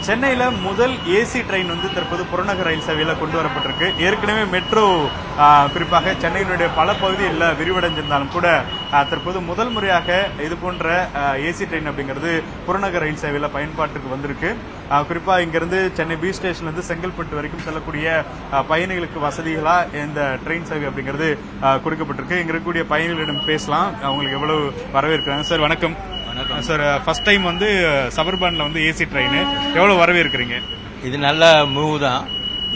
சென்னையில முதல் AC train வந்து தற்போது புறநகர் ரயில் சேவையில கொண்டு வரப்பட்டிருக்கு. ஏற்கனவே மெட்ரோ குறிப்பாக சென்னையினுடைய பல பகுதிகளில் விரிவடைஞ்சிருந்தாலும் கூட தற்போது முதல் முறையாக இது போன்ற ஏசி ட்ரெயின் அப்படிங்கிறது புறநகர் ரயில் சேவையில பயன்பாட்டுக்கு வந்திருக்கு. குறிப்பா இங்கிருந்து சென்னை பி ஸ்டேஷன்ல இருந்து செங்கல்பட்டு வரைக்கும் செல்லக்கூடிய பயணிகளுக்கு வசதிகளா இந்த ட்ரெயின் சேவை அப்படிங்கிறது கொடுக்கப்பட்டிருக்கு. இங்க இருக்கக்கூடிய பயணிகளிடம் பேசலாம், அவங்களுக்கு எவ்வளவு வரவேற்கிறாங்க. சார் வணக்கம். சார், ஃபர்ஸ்ட் டைம் வந்து சபர்பன்ல வந்து ஏசி ட்ரெயின் எவ்வளவு வரவேற்கிறீங்க? இது நல்ல மூவ் தான்.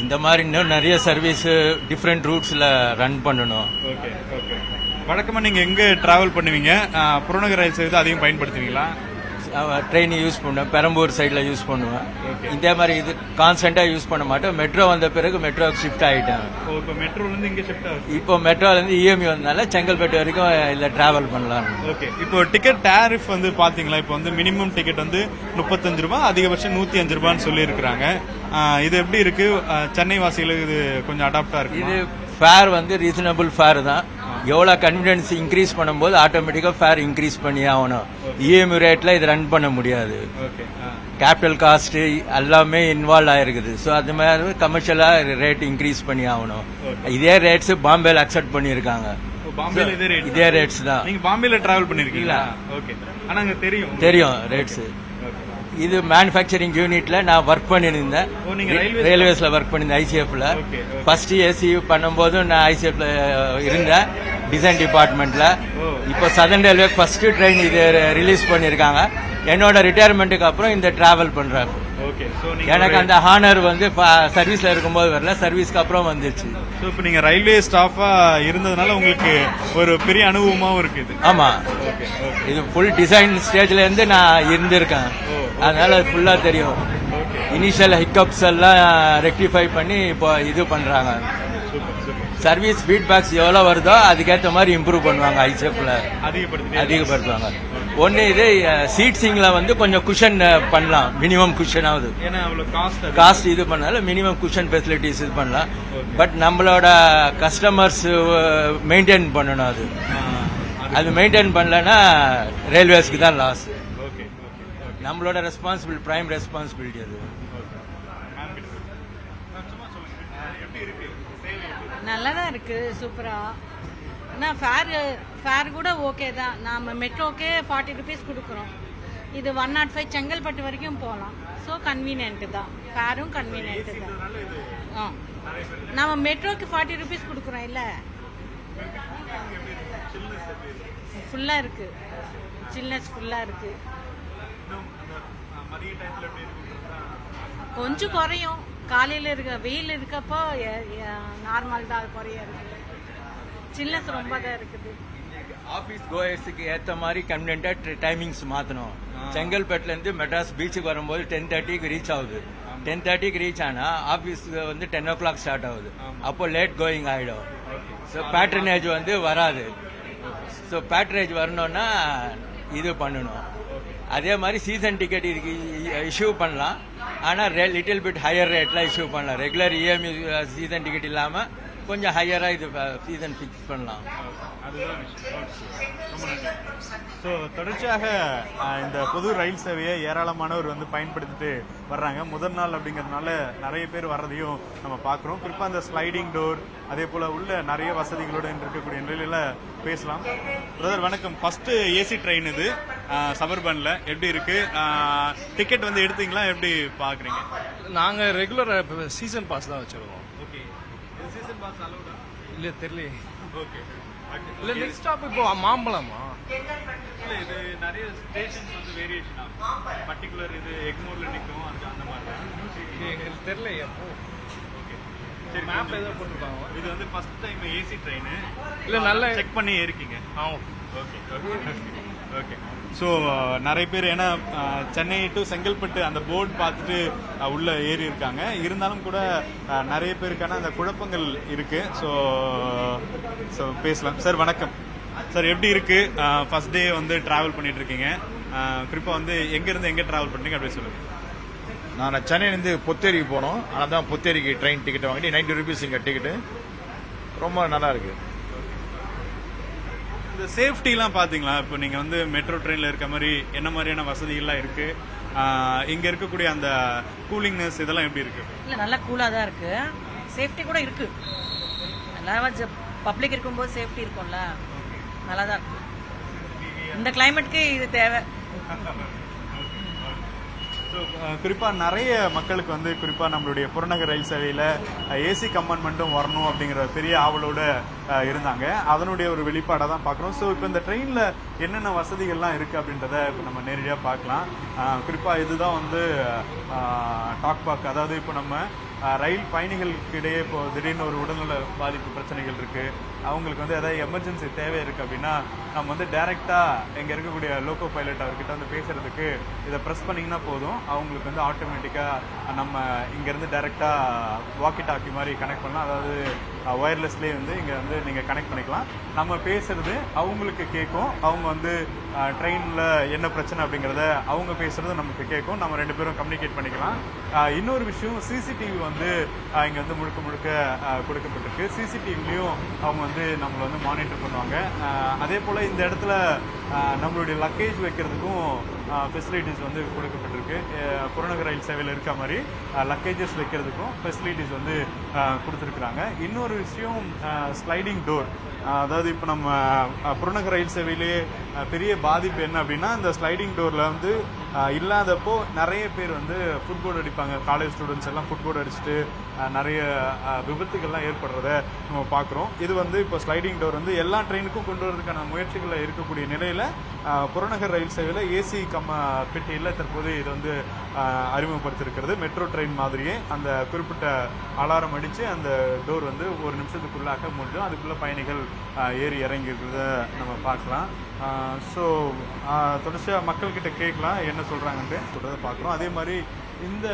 இந்த மாதிரி இன்னும் நிறைய சர்வீஸ் டிஃப்ரெண்ட் ரூட்ஸ்ல ரன் பண்ணணும். Okay okay. வழக்கமா நீங்க எங்க டிராவல் பண்ணுவீங்க? புறநகர் ரயில் சேவை அதிகம் பயன்படுத்துவீங்களா? ட்ரெயின் யூஸ் பண்ணுவேன், பெரம்பூர் சைடில் யூஸ் பண்ணுவேன். இந்த மாதிரி இது கான்ஸ்டன்டாக யூஸ் பண்ண மாட்டோம். மெட்ரோ வந்த பிறகு மெட்ரோக்கு ஷிஃப்ட் ஆகிட்டேன். இப்போ மெட்ரோலேருந்து இங்கே ஷிஃப்ட் ஆகுது. இப்போ மெட்ரோலேருந்து இஎம்ஐ வந்தனால செங்கல்பட்டு வரைக்கும் இல்லை டிராவல் பண்ணலாம். ஓகே. இப்போ டிக்கெட் டேரிஃப் வந்து பார்த்தீங்களா? இப்போ வந்து மினிமம் டிக்கெட் வந்து 35 ரூபா, அதிகபட்சம் 105 ரூபான்னு சொல்லியிருக்கிறாங்க. இது எப்படி இருக்கு? சென்னை வாசிகளுக்கு இது கொஞ்சம் அடாப்டா இருக்கு. இது ஃபேர் வந்து ரீசனபிள் ஃபேர் தான். எவ்வளோ கன்வீனியன்ஸ் இன்க்ரீஸ் பண்ணும்போது ஆட்டோமேட்டிக்காக ஃபேர் இன்க்ரீஸ் பண்ணி ஆகணும். இஎம்ஐ ரேட்டில் இது ரன் பண்ண முடியாது. கேபிட்டல் காஸ்ட் எல்லாமே இன்வால்வ் ஆயிருக்குது. ஸோ அது மாதிரி கமர்ஷியலாக ரேட் இன்க்ரீஸ் பண்ணி ஆகணும். இதே ரேட்ஸ் பாம்பேல அக்செப்ட் பண்ணியிருக்காங்க. இதே ரேட்ஸ் தான். நீங்க பாம்பேல டிராவல் பண்ணிருக்கீங்களா? ஓகே. ஆனா அங்க தெரியும் ரேட்ஸ். இது மேனுஃபேக்சரிங் யூனிட்ல நான் ஒர்க் பண்ணிருந்தேன். ரயில்வேஸ்ல ஒர்க் பண்ணிருந்தேன், ஐசிஎஃப்ல. ஃபர்ஸ்ட் ஏசி பண்ணும்போது நான் ஐசிஎஃப்ல இருந்தேன், டிசைன் டிபார்ட்மெண்ட்ல. இப்போ சதர்ன் ரயில்வே ஃபர்ஸ்ட் ட்ரெயின் இது ரிலீஸ் பண்ணிருக்காங்க. என்னோட ரிட்டையர்மெண்ட்டுக்கு அப்புறம் இந்த டிராவல் பண்றேன். எனக்கு அந்த ஹானர் வந்து சர்வீஸ்ல இருக்கும்போது வரல, சர்வீஸ்க்கு அப்புறம் வந்துச்சு. இப்போ நீங்க ரயில்வே ஸ்டாஃபா இருந்ததுனால உங்களுக்கு ஒரு பெரிய அனுபவமாவும் இருக்குது. ஆமா, இது ஃபுல் டிசைன் ஸ்டேஜ்ல இருந்து நான் இருந்திருக்கேன். அதனால ஃபுல்லா தெரியும். இனிஷியல் ஹிக்கப்ஸ் எல்லாம் ரெக்டிஃபை பண்ணி இப்போ இது பண்றாங்க. சர்வீஸ் ஃபீட்பேக்ஸ் எவ்வளவு வருதோ அதுக்கேற்ற மாதிரி இம்ப்ரூவ் பண்ணுவாங்க. ஐசிஎஃப்ல அதிகப்படுத்துவாங்க. ஒன்னு இது சீட்ஸிங்ல வந்து கொஞ்சம் குஷன் பண்ணலாம், மினிமம் குஷன் ஆகுது. காஸ்ட் இது பண்ணால மினிமம் குஷன் ஃபெசிலிட்டிஸ் இது பண்ணலாம். பட் நம்மளோட கஸ்டமர்ஸ் மெயின்டைன் பண்ணணும். அது மெயின்டைன் பண்ணலன்னா ரயில்வேஸ்க்கு தான் லாஸ். நம்மளோட ரெஸ்பான்சிபிலிட்டி, பிரைம் ரெஸ்பான்சிபிலிட்டி அது. நல்லாதான் இருக்கு, சூப்பரா. ஆனால் ஃபேர் கூட ஓகே தான். நாம மெட்ரோக்கே 40 ருபீஸ் கொடுக்குறோம். இது 105 செங்கல்பட்டு வரைக்கும் போகலாம். ஸோ கன்வீனியன்ட்டு தான், ஃபேரும் கன்வீனியன்ட்டு தான். நம்ம மெட்ரோக்கு 40 ருபீஸ் கொடுக்குறோம் இல்லை. ஃபுல்லாக இருக்கு, சில்னஸ் ஃபுல்லாக இருக்கு. கொஞ்சம் குறையும். காலையில் இருக்க வெயில் இருக்கப்போ நார்மல் தான், குறைய இருக்கு. சில்னஸ் ரொம்ப தான் இருக்குது. ஆபீஸ் கோயர்ஸுக்கு ஏற்ற மாதிரி கன்வீனியன்டா டைமிங்ஸ் மாற்றணும். செங்கல்பட்டுல இருந்து மெட்ராஸ் பீச்சுக்கு வரும்போது 10:30க்கு ரீச் ஆகுது. 10:30க்கு ரீச் ஆனா ஆபீஸ்க்கு வந்து 10 o'clock ஸ்டார்ட் ஆகுது. அப்போ லேட் கோயிங் ஆயிடும். ஸோ பேட்ரனேஜ் வந்து வராது. ஸோ பேட்ரனேஜ் வரணும்னா இது பண்ணணும். அதே மாதிரி சீசன் டிக்கெட் இதுக்கு இஷ்யூ பண்ணலாம். ஆனால் லிட்டில் பிட் ஹையர் ரேட்ல இஷ்யூ பண்ணலாம். ரெகுலர் இஎம்ஐ சீசன் டிக்கெட் இல்லாம கொஞ்சம் ஹையரா இது சீசன் ஃபிக்ஸ் பண்ணலாம். ஸோ தொடர்ச்சியாக இந்த பொது ரயில் சேவையை ஏராளமானவர் வந்து பயன்படுத்திட்டு வர்றாங்க. முதல் நாள் அப்படிங்கிறதுனால நிறைய பேர் வர்றதையும் நம்ம பார்க்குறோம். குறிப்பாக அந்த ஸ்லைடிங் டோர், அதே போல் உள்ள நிறைய வசதிகளோடு இருக்கக்கூடிய நிலையில பேசலாம். பிரதர் வணக்கம். ஃபர்ஸ்ட் ஏசி ட்ரெயின் இது சபர்பன்ல எப்படி இருக்கு? டிக்கெட் வந்து எடுத்தீங்களா? எப்படி பார்க்குறீங்க? நாங்கள் ரெகுலர் சீசன் பாஸ் தான் வச்சிருக்கோம். ஓகே. சீசன் பாஸ் அலௌடா? இல்லை தெரியல. ஓகே. இல்லை நெக்ஸ்ட் ஸ்டாப் இப்போ மாம்பழமா? இல்லை, இது நிறைய ஸ்டேஷன்ஸ் வந்து வேரியேஷன் ஆகும். பர்டிகுலர் இது எக்மோர்ல நிற்கும், அதுக்கு அந்த மாதிரி எங்களுக்கு தெரியல. அப்போ ஓகே. சரி, மேப் ஏதோ போட்டிருக்காங்க. இது வந்து ஃபர்ஸ்ட் டைம் ஏசி ட்ரெயின். இல்லை நல்லா செக் பண்ணி ஏறிக்கீங்க? Okay okay okay. ஸோ நிறைய பேர் ஏன்னா சென்னை டு செங்கல்பட்டு அந்த போர்டு பார்த்துட்டு உள்ள ஏறி இருக்காங்க. இருந்தாலும் கூட நிறைய பேருக்கான அந்த குழப்பங்கள் இருக்கு. ஸோ பேசலாம். சார் வணக்கம். சார் எப்படி இருக்கு? ஃபர்ஸ்ட் டே வந்து டிராவல் பண்ணிட்டு இருக்கீங்க. குறிப்பாக வந்து எங்கேருந்து எங்கே டிராவல் பண்ணுறீங்க அப்படி சொல்லுங்க. நான் சென்னையிலேருந்து பொத்தேரிக்கு போனோம். ஆனால் தான் பொத்தேரிக்கு ட்ரெயின் டிக்கெட் வாங்கிட்டு 90 rupees இங்கே டிக்கெட்டு. ரொம்ப நல்லா இருக்கு. இந்த சேஃப்டிலாம் பார்த்தீங்களா? இப்போ நீங்கள் வந்து மெட்ரோ ட்ரெயினில் இருக்க மாதிரி என்ன மாதிரியான வசதிகள்லாம் இருக்குது? இங்க இருக்கக்கூடிய அந்த கூலிங்னஸ் இதெல்லாம் எப்படி இருக்கு? இல்லை நல்லா கூலாக தான் இருக்கு, சேஃப்டி கூட இருக்கு. நல்லா பப்ளிக் இருக்கும்போது சேஃப்டி இருக்கும்ல, நல்லா தான் இருக்கு. இந்த கிளைமேட்க்கு இது தேவை. குறிப்பா நிறைய மக்களுக்கு வந்து குறிப்பா நம்மளுடைய புறநகர் ரயில் சேவையில ஏசி கம்பார்ட்மெண்ட்டும் வரணும் அப்படிங்கிற பெரிய ஆவலோட இருந்தாங்க. அதனுடைய ஒரு வெளிப்பாடாக தான் பார்க்குறோம். ஸோ இப்போ இந்த ட்ரெயினில் என்னென்ன வசதிகள்லாம் இருக்குது அப்படின்றத இப்போ நம்ம நேரடியாக பார்க்கலாம். குறிப்பாக இதுதான் வந்து டாக் பாக். அதாவது இப்போ நம்ம ரயில் பயணிகளுக்கு இடையே இப்போ திடீர்னு ஒரு உடல்நல பாதிப்பு பிரச்சனைகள் இருக்குது, அவங்களுக்கு வந்து ஏதாவது எமர்ஜென்சி தேவை இருக்குது அப்படின்னா நம்ம வந்து டைரெக்டாக இங்கே இருக்கக்கூடிய லோக்கோ பைலட் அவர்கிட்ட வந்து பேசுகிறதுக்கு இதை ப்ரெஸ் பண்ணிங்கன்னா போதும், அவங்களுக்கு வந்து ஆட்டோமேட்டிக்காக நம்ம இங்கேருந்து டைரெக்டாக வாக்கி டாக்கி மாதிரி கனெக்ட் பண்ணலாம். அதாவது ஒயர்லெஸ்லேயே வந்து இங்கே வந்து நீங்கள் கனெக்ட் பண்ணிக்கலாம். நம்ம பேசுறது அவங்களுக்கு கேட்கும், அவங்க வந்து ட்ரெயினில் என்ன பிரச்சனை அப்படிங்கிறத அவங்க பேசுறது நமக்கு கேட்கும், நம்ம 2 பேரும் கம்யூனிகேட் பண்ணிக்கலாம். இன்னொரு விஷயம், சிசிடிவி வந்து இங்கே வந்து முழுக்க முழுக்க கொடுக்கப்பட்டிருக்கு. சிசிடிவிலையும் அவங்க வந்து நம்மளை வந்து மானிட்டர் பண்ணுவாங்க. அதே போல் இந்த இடத்துல நம்மளுடைய லக்கேஜ் வைக்கிறதுக்கும் ஃபெசிலிட்டிஸ் வந்து கொடுக்கப்பட்டிருக்கு. புறநகர் ரயில் சேவையில் இருக்க மாதிரி லக்கேஜஸ் வைக்கிறதுக்கும் ஃபெசிலிட்டிஸ் வந்து கொடுத்துருக்குறாங்க. இன்னொரு விஷயம், ஸ்லைடிங் டோர். அதாவது இப்போ நம்ம புறநகர் ரயில் சேவையிலேயே பெரிய பாதிப்பு என்ன அப்படின்னா, இந்த ஸ்லைடிங் டோரில் வந்து இல்லாதப்போ நிறைய பேர் வந்து ஃபுட்போர்டு அடிப்பாங்க. காலேஜ் ஸ்டூடெண்ட்ஸ் எல்லாம் ஃபுட்போர்டு அடிச்சுட்டு நிறைய விபத்துகள்லாம் ஏற்படுறத நம்ம பார்க்குறோம். இது வந்து இப்போ ஸ்லைடிங் டோர் வந்து எல்லா ட்ரெயினுக்கும் கொண்டு வரதுக்கான முயற்சிகளில் இருக்கக்கூடிய நிலையில் புறநகர் ரயில் சேவையில் ஏசி பெட்டியில் தற்போது இது வந்து அறிமுகப்படுத்திருக்கிறது. மெட்ரோ ட்ரெயின் மாதிரியே அந்த குறிப்பிட்ட அலாரம் அடித்து அந்த டோர் வந்து 1 நிமிஷத்துக்குள்ளாக முடியும். அதுக்குள்ளே பயணிகள் ஏறி இறங்கி இருக்கிறத நம்ம பார்க்கலாம். ஸோ தொடர்ச்சியாக மக்கள்கிட்ட கேட்கலாம் என்ன சொல்கிறாங்கன்ட்டு சொல்கிறத பார்க்குறோம். அதே மாதிரி இந்த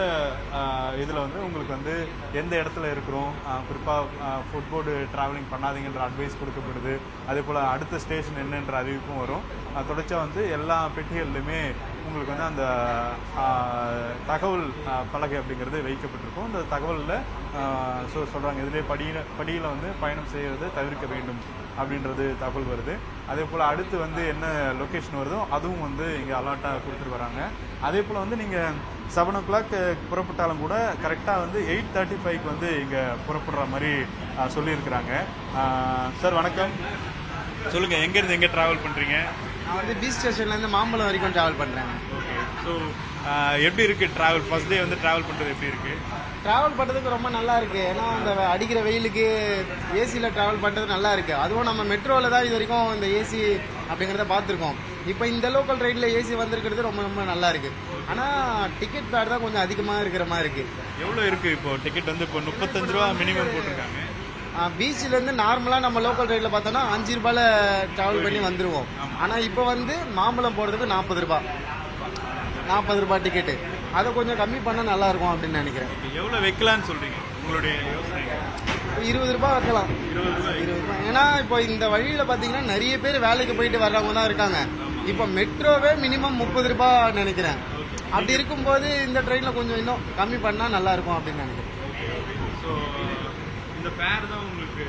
இதில் வந்து உங்களுக்கு வந்து எந்த இடத்துல இருக்கிறோம், குறிப்பாக ஃபுட்போர்டு ட்ராவலிங் பண்ணாதீங்கன்ற அட்வைஸ் கொடுக்கப்படுது. அதே போல் அடுத்த ஸ்டேஷன் என்னன்ற அறிவிப்பும் வரும். தொடர்ச்சியாக வந்து எல்லா பெட்டிகள்லையுமே உங்களுக்கு வந்து அந்த தகவல் பலகை அப்படிங்கிறது வைக்கப்பட்டிருக்கும். இந்த தகவலில் சொல்கிறாங்க இதிலே படியில் வந்து பயணம் செய்கிறது தவிர்க்க வேண்டும் அப்படின்றது தகவல் வருது. அதே போல் அடுத்து வந்து என்ன லொக்கேஷன் வருதோ அதுவும் வந்து இங்கே அலாட்டாக கொடுத்துட்டு வராங்க. அதே போல் வந்து நீங்கள் 7 o'clock புறப்பட்டாலும் கூட கரெக்டாக வந்து 8:35 வந்து இங்கே புறப்படுற மாதிரி சொல்லியிருக்கிறாங்க. சார் வணக்கம், சொல்லுங்கள் எங்கேருந்து எங்கே ட்ராவல் பண்ணுறீங்க? நான் வந்து பீச் ஸ்டேஷன்லேருந்து மாம்பழம் வரைக்கும் ட்ராவல் பண்ணுறேன். ஓகே, ஸோ எப்படி இருக்குது ட்ராவல்? ஃபர்ஸ்ட் டே வந்து ட்ராவல் பண்ணுறது எப்படி இருக்குது? ட்ராவல் பண்ணுறதுக்கு ரொம்ப நல்லா இருக்குது. ஏன்னா அந்த அடிக்கிற வெயிலுக்கு ஏசியில் ட்ராவல் பண்ணுறது நல்லா இருக்குது. அதுவும் நம்ம மெட்ரோவில் தான் இது வரைக்கும் இந்த ஏசி அப்படிங்கிறத பார்த்துருக்கோம். இப்போ இந்த லோக்கல் ட்ரெயினில் ஏசி வந்திருக்கிறது ரொம்ப ரொம்ப நல்லா இருக்குது. ஆனால் டிக்கெட் ஃபேர் தான் கொஞ்சம் அதிகமாக இருக்கிற மாதிரி இருக்குது. எவ்வளோ இருக்குது இப்போ டிக்கெட்? வந்து இப்போ 35 ரூபா மினிமம் போட்டிருக்காங்க. பீச்சிலேருந்து நார்மலாக நம்ம லோக்கல் ட்ரெயினில் பார்த்தோன்னா 5 ரூபாயில் ட்ராவல் பண்ணி வந்துடுவோம். ஆனால் இப்போ வந்து மாம்பழம் போடுறதுக்கு 40 ரூபா டிக்கெட்டு. அதை கொஞ்சம் கம்மி பண்ணால் நல்லாயிருக்கும் அப்படின்னு நினைக்கிறேன். எவ்வளோ வைக்கலான்னு சொல்கிறீங்க உங்களுடைய யோசனை? 20 ரூபா வைக்கலாம். 20 ரூபா. ஏன்னா இப்போ இந்த வழியில் பார்த்தீங்கன்னா நிறைய பேர் வேலைக்கு போயிட்டு வர்றவங்க தான் இருக்காங்க. இப்போ மெட்ரோவே மினிமம் 30 ரூபா நினைக்கிறேன். அப்படி இருக்கும்போது இந்த ட்ரெயினில் கொஞ்சம் இன்னும் கம்மி பண்ணால் நல்லாயிருக்கும் அப்படின்னு நினைக்கிறேன். இந்த ஃபேர் தான் உங்களுக்கு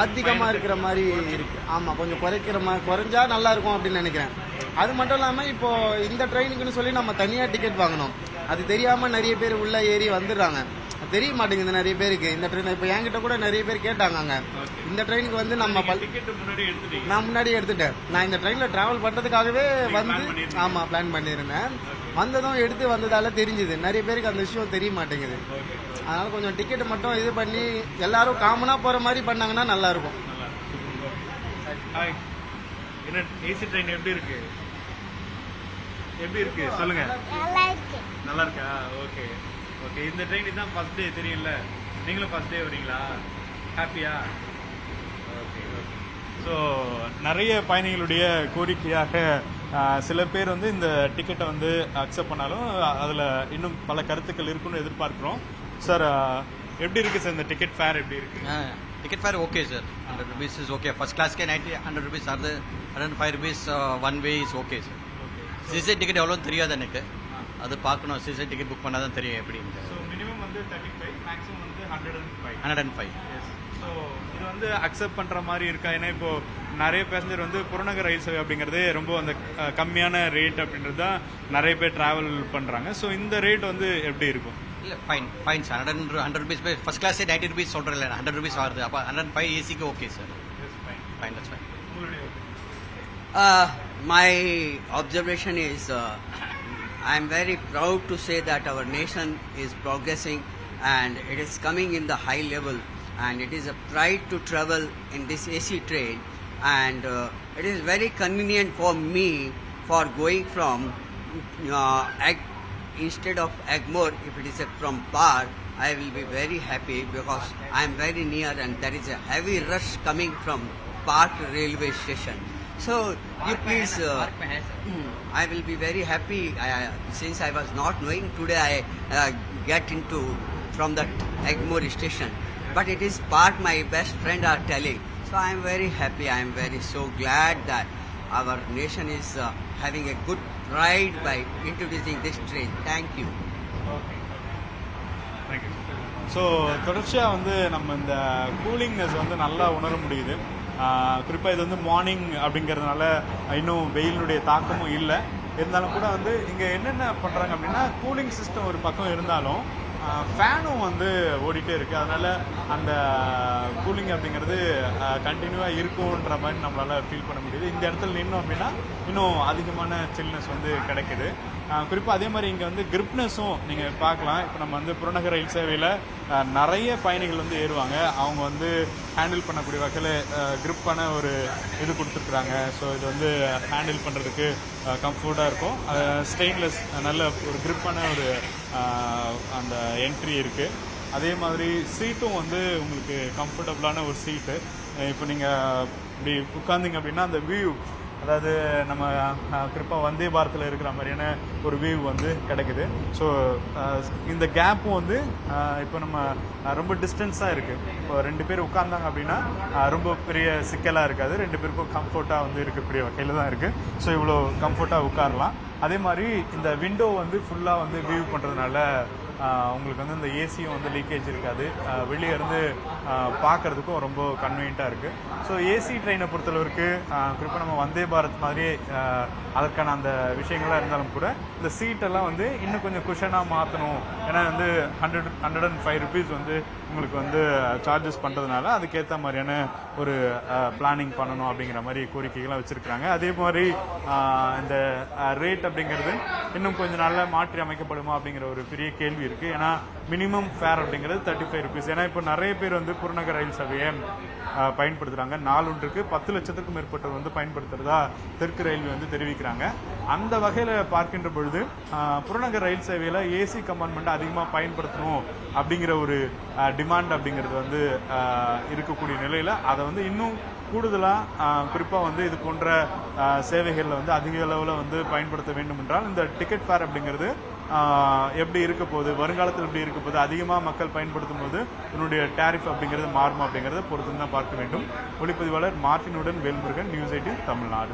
அதிகமாக இருக்கிற மாதிரி இருக்கு. ஆமாம், கொஞ்சம் குறைஞ்சா நல்லா இருக்கும் அப்படின்னு நினைக்கிறேன். அது மட்டும் இல்லாமல் இப்போ இந்த ட்ரெயினுக்குன்னு சொல்லி நம்ம தனியாக டிக்கெட் வாங்கணும். அது தெரியாமல் நிறைய பேர் உள்ள ஏறி வந்துடுறாங்க. தெரிய மாட்டேங்குது நிறைய பேருக்கு இந்த ட்ரெயின். இப்போ என்கிட்ட கூட நிறைய பேர் கேட்டாங்க இந்த ட்ரெயினுக்கு வந்து நம்ம நான் முன்னாடி எடுத்துட்டேன். நான் இந்த ட்ரெயினில் ட்ராவல் பண்ணுறதுக்காகவே வந்து ஆமாம் பிளான் பண்ணியிருந்தேன். வந்ததும் எடுத்து வந்ததால தெரிஞ்சுது. நிறைய பேருக்கு அந்த விஷயம் தெரிய மாட்டேங்குது. அதனால கொஞ்சம் டிக்கெட் மட்டும் இது பண்ணி எல்லாரும் காமனாக போகிற மாதிரி பண்ணாங்கன்னா நல்லா இருக்கும். ஏசி ட்ரெயின் எப்படி இருக்கு? எப்படி இருக்கு சொல்லுங்க. நல்லா இருக்கா? Okay okay. இந்த ட்ரெயின் இதுதான் ஃபர்ஸ்ட் டே தெரியும்ல, நீங்களும் ஃபர்ஸ்ட் டே வரீங்களா? ஹாப்பியா? Okay okay. ஸோ நிறைய பயணிகளுடைய கோரிக்கையாக சில பேர் வந்து இந்த டிக்கெட்டை வந்து அக்செப்ட் பண்ணாலும் அதில் இன்னும் பல கருத்துக்கள் இருக்குன்னு எதிர்பார்க்குறோம். சார் எப்படி இருக்கு சார் இந்த டிக்கெட் ஃபேர் எப்படி இருக்கு? Ticket fair okay sir, 100 rupees is okay. First class के 100 rupees, 105 rupees one way is okay sir. CC ticket எவ்வளோன்னு தெரியாது எனக்கு, அது பார்க்கணும். சிசி டிக்கெட் புக் பண்ணால் தான் தெரியும் எப்படி. ஸோ மினிமம் வந்து 35, மேக்ஸிமம் வந்து 105. 105. எஸ். ஸோ ஸோ இது வந்து அக்செப்ட் பண்ற மாதிரி இருக்கா? ஏன்னா இப்போ நிறைய பேசஞ்சர் வந்து புறநகர் ரயில் சேவை அப்படிங்கிறது ரொம்ப அந்த கம்மியான ரேட் அப்படின்றது தான் நிறைய பேர் டிராவல் பண்றாங்க. ஸோ இந்த ரேட் வந்து எப்படி இருக்கும்? இல்லை ஃபைன் சார். 100 rupees ஃபர்ஸ்ட் கிளாஸே 90 rupees சொல்கிறேன் இல்லை, 100 rupees ஆகுது. அப்போ 105 ஏசிக்கு okay sir. Fine, that's fine. My observation is I am very proud to say that our nation is progressing and it is coming in the high level, and it is a pride to travel in this AC train, and it is very convenient for me for going from instead of Egmore, if it is from Par, I will be very happy because I am very near and there is a heavy rush coming from Park railway station. So you please, I will be very happy since I was not knowing. Today I get into from that Egmore station, but it is Park my best friend are telling. So I am very happy. I am very so glad that our nation is having a good pride by introducing this train. Thank you. Thank you. So தொடர்ச்சியாக வந்து நம்ம இந்த coolingness வந்து நல்லா உணர முடியுது. குறிப்பாக இது வந்து மார்னிங் அப்படிங்கிறதுனால இன்னும் வெயிலுடைய தாக்கமும் இல்லை. இருந்தாலும் கூட வந்து இங்கே என்னென்ன பண்ணுறாங்க அப்படின்னா, கூலிங் சிஸ்டம் ஒரு பக்கம் இருந்தாலும் ஃபேனும் வந்து ஓடிட்டே இருக்குது. அதனால் அந்த கூலிங் அப்படிங்கிறது கண்டினியூவாக இருக்குன்ற மாதிரி நம்மளால் ஃபீல் பண்ண முடியுது. இந்த இடத்துல நின்னோம் அப்படின்னா இன்னும் அதிகமான சில்னஸ் வந்து கிடைக்குது. குறிப்பாக அதே மாதிரி இங்கே வந்து கிரிப்னஸும் நீங்கள் பார்க்கலாம். இப்போ நம்ம வந்து புறநகர் ரயில் சேவையில் நிறைய பயணிகள் வந்து ஏறுவாங்க. அவங்க வந்து ஹேண்டில் பண்ணக்கூடிய வகையில் கிரிப்பான ஒரு இது கொடுத்துருக்குறாங்க. ஸோ இது வந்து ஹேண்டில் பண்ணுறதுக்கு கம்ஃபர்ட்டாக இருக்கும். ஸ்டெயின்லெஸ் நல்ல ஒரு கிரிப்பான ஒரு அந்த என்ட்ரி இருக்குது. அதே மாதிரி சீட்டும் வந்து உங்களுக்கு கம்ஃபர்டபுளான ஒரு சீட்டு. இப்போ நீங்கள் இப்படி உட்காந்திங்க அப்படின்னா அந்த வியூ, அதாவது நம்ம குறிப்பாக வந்தே பாரத்தில் இருக்கிற மாதிரியான ஒரு வியூ வந்து கிடைக்குது. ஸோ இந்த கேப்பும் வந்து இப்போ நம்ம ரொம்ப டிஸ்டன்ஸாக இருக்குது. இப்போ 2 பேர் உட்கார்ந்தாங்க அப்படின்னா ரொம்ப பெரிய சிக்கலாக இருக்காது. 2 பேருக்கும் கம்ஃபர்ட்டாக வந்து இருக்கக்கூடிய வகையில் தான் இருக்குது. ஸோ இவ்வளோ கம்ஃபர்ட்டாக உட்காரலாம். அதே மாதிரி இந்த விண்டோ வந்து ஃபுல்லாக வந்து வியூ பண்ணுறதுனால உங்களுக்கு வந்து இந்த ஏசியும் வந்து லீக்கேஜ் இருக்காது. வெளியே இருந்து பார்க்கறதுக்கும் ரொம்ப கன்வீனியண்ட்டாக இருக்குது. ஸோ ஏசி ட்ரெயினை பொறுத்தளவுக்கு குறிப்பாக நம்ம வந்தே பாரத் மாதிரியே அதற்கான அந்த விஷயங்கள்லாம் இருந்தாலும் கூட இந்த சீட்டெல்லாம் வந்து இன்னும் கொஞ்சம் குஷனாக மாற்றணும். ஏன்னா வந்து 105 rupees வந்து உங்களுக்கு வந்து சார்ஜஸ் பண்ணுறதுனால அதுக்கேற்ற மாதிரியான ஒரு பிளானிங் பண்ணணும் அப்படிங்கிற மாதிரி கோரிக்கைகள்லாம் வச்சுருக்குறாங்க. அதே மாதிரி இந்த ரேட் அப்படிங்கிறது இன்னும் கொஞ்சம் நாளில் மாற்றி அமைக்கப்படுமா அப்படிங்கிற ஒரு பெரிய கேள்வி இருக்குது. ஏன்னா மினிமம் ஃபேர் அப்படிங்கிறது 35 rupees. ஏன்னா இப்போ நிறைய பேர் வந்து புறநகர் ரயில் சேவையை பயன்படுத்துகிறாங்க. நாளொன்றுக்கு 10 லட்சத்துக்கும் மேற்பட்டவர் வந்து பயன்படுத்துறதா தெற்கு ரயில்வே வந்து தெரிவிக்கிறாங்க. அந்த வகையில் பார்க்கின்ற பொழுது புறநகர் ரயில் சேவையில் ஏசி கம்பார்ட்மெண்ட் அதிகமாக பயன்படுத்தணும் அப்படிங்கிற ஒரு டிமாண்ட் அப்படிங்கிறது வந்து இருக்கக்கூடிய நிலையில் அதை வந்து இன்னும் கூடுதலாக குறிப்பாக வந்து இது போன்ற சேவைகளில் வந்து அதிக அளவில் வந்து பயன்படுத்த வேண்டும் என்றால் இந்த டிக்கெட் ஃபேர் அப்படிங்கிறது எப்படி இருக்க போகுது, வருங்காலத்தில் எப்படி இருக்க போகுது, அதிகமாக மக்கள் பயன்படுத்தும் போது இதனுடைய டேரிஃப் அப்படிங்கிறது மாறுமா அப்படிங்கிறத பொறுத்து தான் பார்க்க வேண்டும். ஒளிப்பதிவாளர் மார்ட்டினுடன் வேல்முருகன், நியூஸ் 18 தமிழ்நாடு.